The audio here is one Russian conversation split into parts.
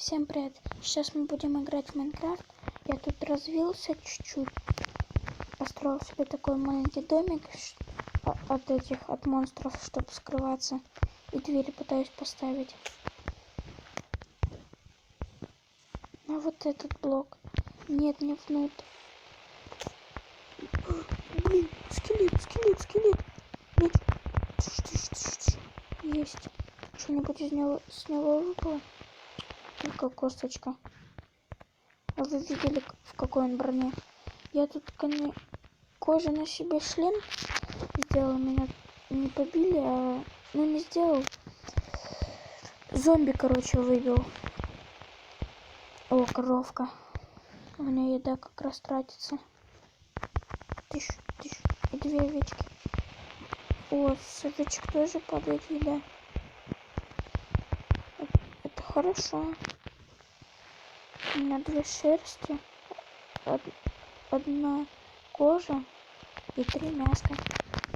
Всем привет! Сейчас мы будем играть в Майнкрафт. Я тут развился чуть-чуть. Построил себе такой маленький домик от монстров, чтобы скрываться. И двери пытаюсь поставить. А вот этот блок. Нет, не внутрь. Блин, скелет. Нет. Есть. Что-нибудь с него выпало? Только косточка. А вы видели, в какой он броне? Я тут кожа на себе шлем сделал. Меня не побили, а... Ну, не сделал. Зомби, короче, выбил. О, коровка. У меня еда как раз тратится. Тысячу. И 2 овечки. О, с овечек тоже падает еда. Это хорошо. У меня 2 шерсти. 1 кожа и 3 мяска.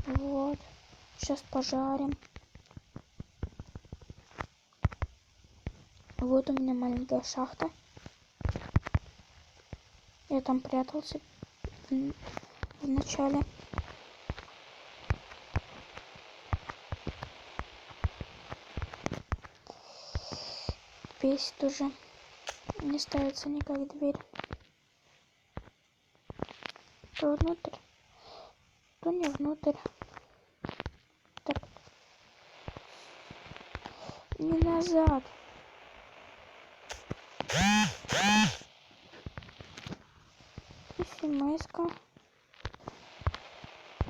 Вот. Сейчас пожарим. Вот у меня маленькая шахта. Я там прятался в начале. Бесит уже. Не ставится никак дверь. То внутрь, то не внутрь. Так. Не назад. СМС-ка.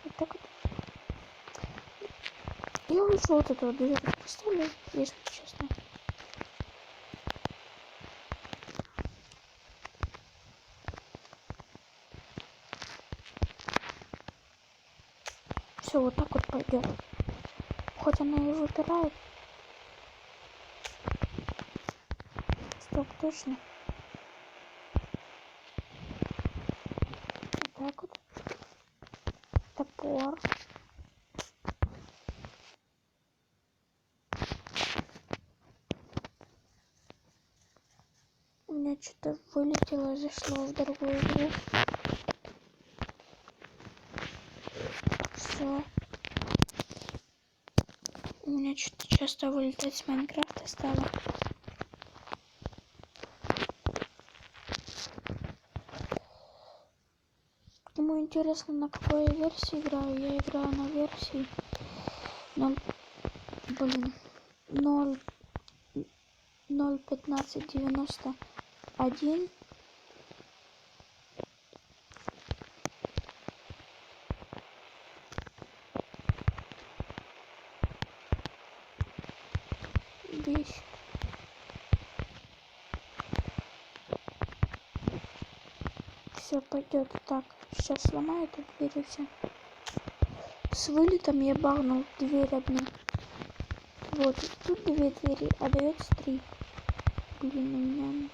Вот так вот. Я лучше вот эту вот дверь поставлю, если честно. Все, вот так вот пойдет. Хоть она и выпирает. Стоп, точно. Вот так вот. Топор. У меня что-то вылетело и зашло в другую игру. Все. У меня что-то часто вылетать с Майнкрафта стало. Ему интересно, на какой версии играю. Я играю на версии 0.1591. Бесит. Все пойдет так. Сейчас сломаю эту дверь и все. С вылетом я багнул дверь одну. Вот, тут 2 двери, а дается 3. Блин, у меня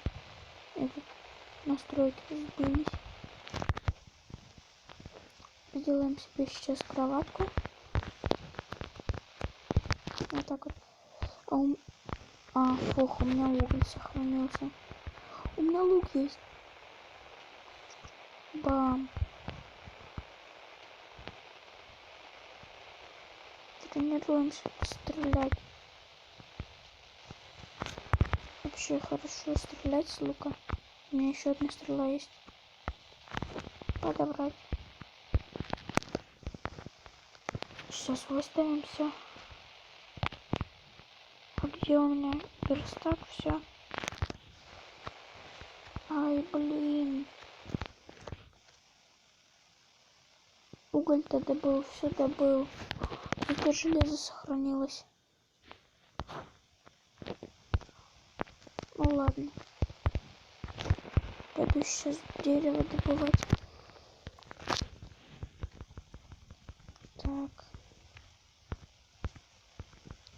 настройки сбились. Сделаем себе сейчас кроватку. Вот так вот. Фух, у меня уголь сохранился. У меня лук есть. Бам. Тренируемся стрелять. Вообще хорошо стрелять с лука. У меня еще 1 стрела есть. Подобрать. Сейчас выставим все. А где у меня верстак? Все. Ай, блин. Уголь-то добыл, все добыл. Только железо сохранилось. Ну ладно. Пойду сейчас дерево добывать. Так.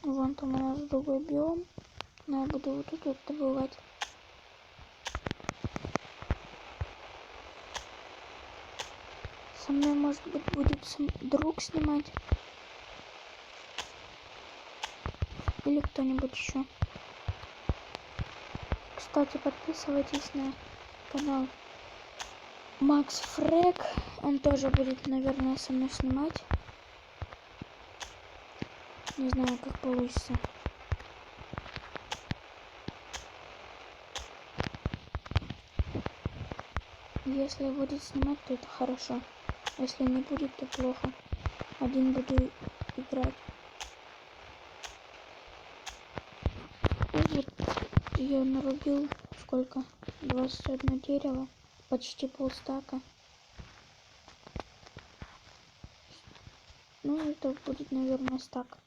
Вон там у нас другой биом. Но я буду вот тут вот добывать. Со мной, может быть, будет друг снимать. Или кто-нибудь еще. Кстати, подписывайтесь на канал Макс Фрэг. Он тоже будет, наверное, со мной снимать. Не знаю, как получится. Если будет снимать, то это хорошо. Если не будет, то плохо. Один буду играть. И вот я нарубил сколько? 21 дерево. Почти полстака. Ну, это будет, наверное, стак.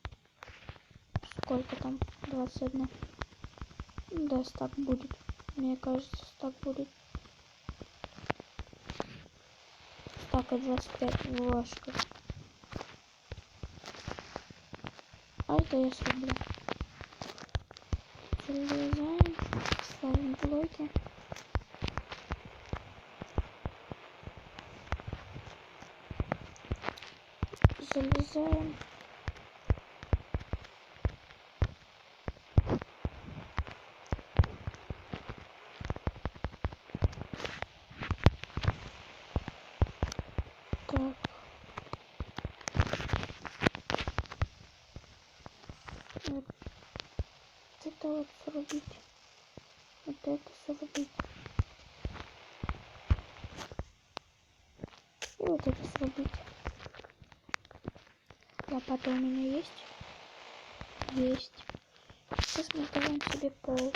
Сколько там? 21. Да, стак будет. Мне кажется, стак будет. Стак 25 ложка. А это я срублю. Залезаем. Ставим блоки. Залезаем. Так. Вот это вот срубить. Вот это срубить. И вот это срубить. Лопата у меня есть? Есть. Сейчас мы сделаем себе пол.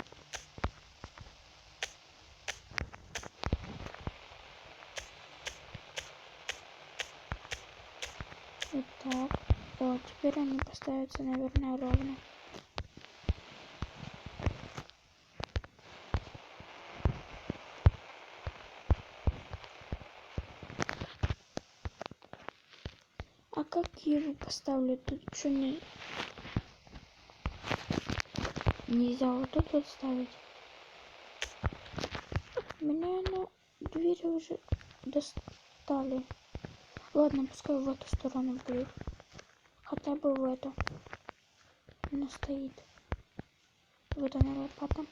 Вот так. Вот, теперь они поставятся, наверное, ровно. А как я его поставлю? Тут что нельзя вот тут вот ставить? Меня на двери уже достали. Ладно, пускай в эту сторону будет. Хотя бы в эту. Она стоит. Вот она лопата.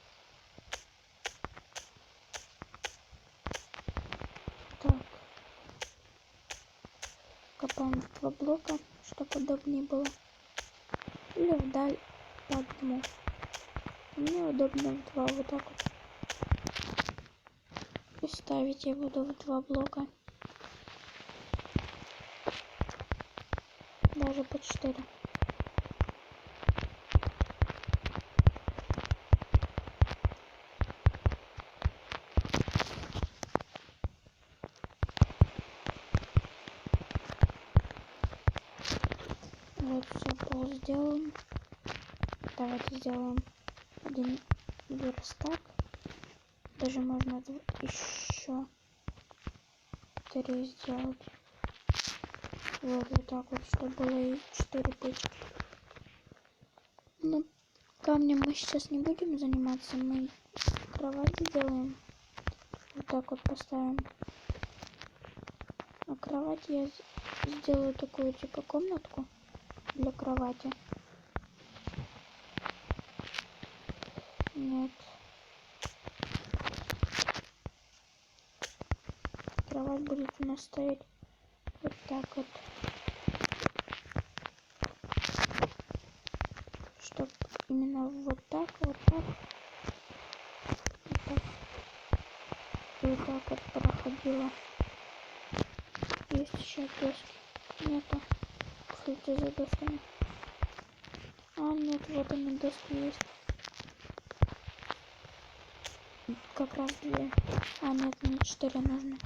Так. Копаем 2 блока, чтобы удобнее было. Или вдаль по одному. Мне удобно в 2 вот так вот. И ставить я буду в 2 блока. Даже по 4. Вот все, пол сделаем. Давайте сделаем один верстак. Даже можно еще 3 сделать. Вот так вот, чтобы было и 4 печки. Ну, камнем мы сейчас не будем заниматься. Мы кровать сделаем. Вот так вот поставим. А кровать я сделаю такую типа комнатку для кровати. Нет. Кровать будет у нас стоять вот так вот. Чтоб именно вот так, вот так. Вот так. И вот так вот проходила. Есть еще доски. Нету. Кстати, за досками. А, нет, вот они, доски есть. Как раз 2. А, нет, мне 4 нужно.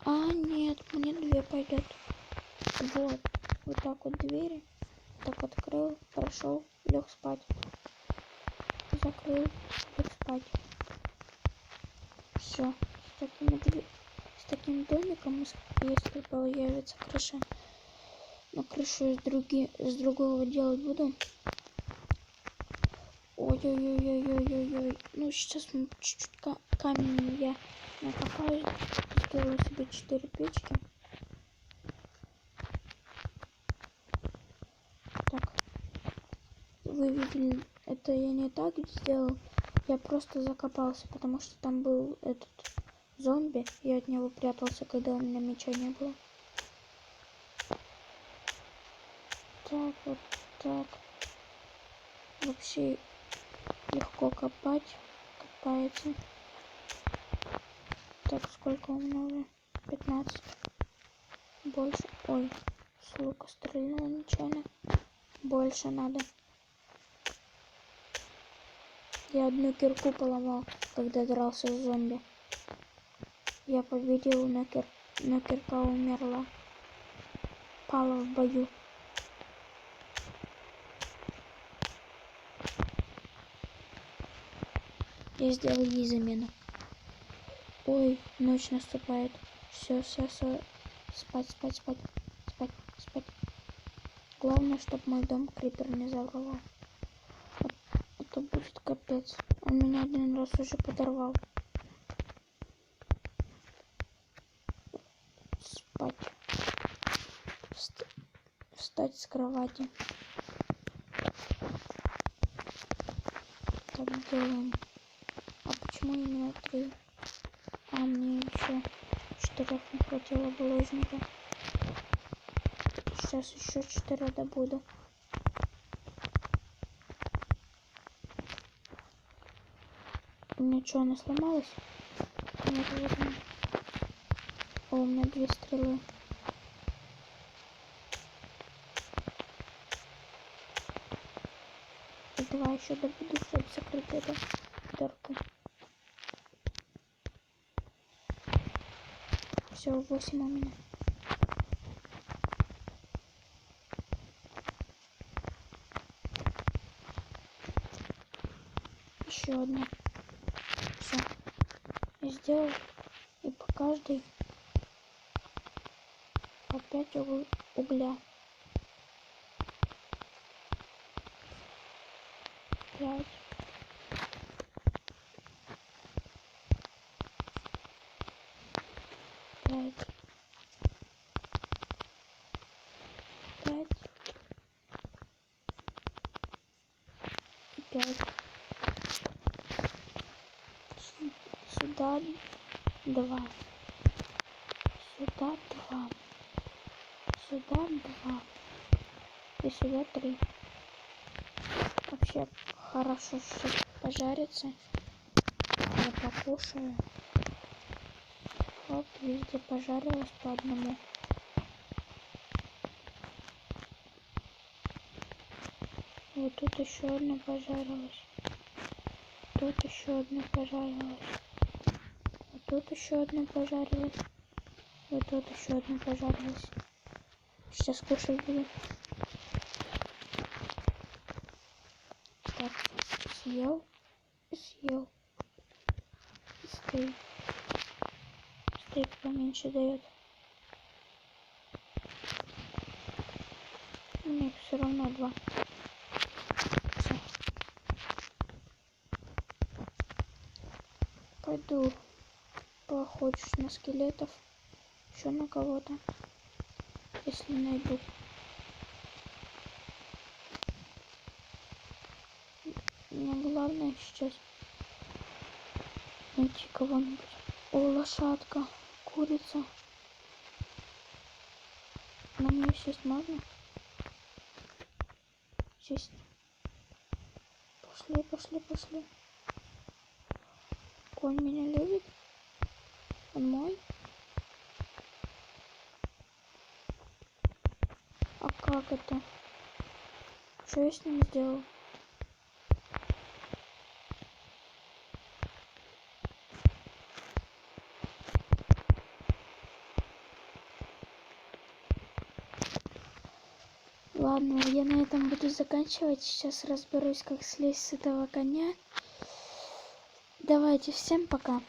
А, нет, мне 2 пойдет. Вот. Вот так вот двери. Так открыл, прошел, лег спать. Закрыл, лег спать. Все. С таким домиком, если появится крыша. Но крышу с другого делать буду. Ой-ой-ой-ой-ой-ой-ой. Ну, сейчас чуть-чуть камень я накопаю. Сделаю себе 4 печки. Так. Вы видели это я не так сделал. Я просто закопался, потому что там был этот зомби. Я от него прятался, когда у меня меча не было. Так, вот так. Вообще легко копать. Копается. Так, сколько у меня уже? 15. Больше. Ой, с лука стрельнула нечаянно. Больше надо. Я одну кирку поломал, когда дрался с зомби. Я победил, но кирка умерла. Пала в бою. Я сделал ей замену. Ой, ночь наступает. Все. Спать. Главное, чтобы мой дом крипер не взорвал. А то будет капец. Он меня один раз уже подорвал. Спать. Встать с кровати. Так делаем. А почему именно 3? А мне еще 4 не хватило булыжника. Сейчас еще 4 добуду. У меня что, она сломалась? Нет, вот. О, у меня 2 стрелы. И 2 еще добуду, чтобы закрыть эту дырку. Все, 8 у меня. Еще одна. Все. Я сделал. И по каждой по 5 угля. 5. 5. 5. 5. Сюда 2. Сюда 2. Сюда 2. И сюда 3. Вообще хорошо, что пожарится. Я покушаю. Вот везде пожарилось по одному. Вот тут еще одна пожарилась. Тут еще одна пожарилась. Вот тут еще одна пожарилась. Вот тут еще одна пожарилась. Сейчас кушать буду. Так, съел. Стейк. Стейк поменьше дает. У меня их все равно 2. Все. Пойду поохочусь на скелетов. Еще на кого-то. Если найду. Мне главное сейчас найти кого-нибудь. О, лошадка. Курица. На нее сесть можно? Сесть. Пошли. Конь меня любит? Он мой? А как это? Что я с ним сделал? Ладно, я на этом буду заканчивать. Сейчас разберусь, как слезть с этого коня. Давайте, всем пока.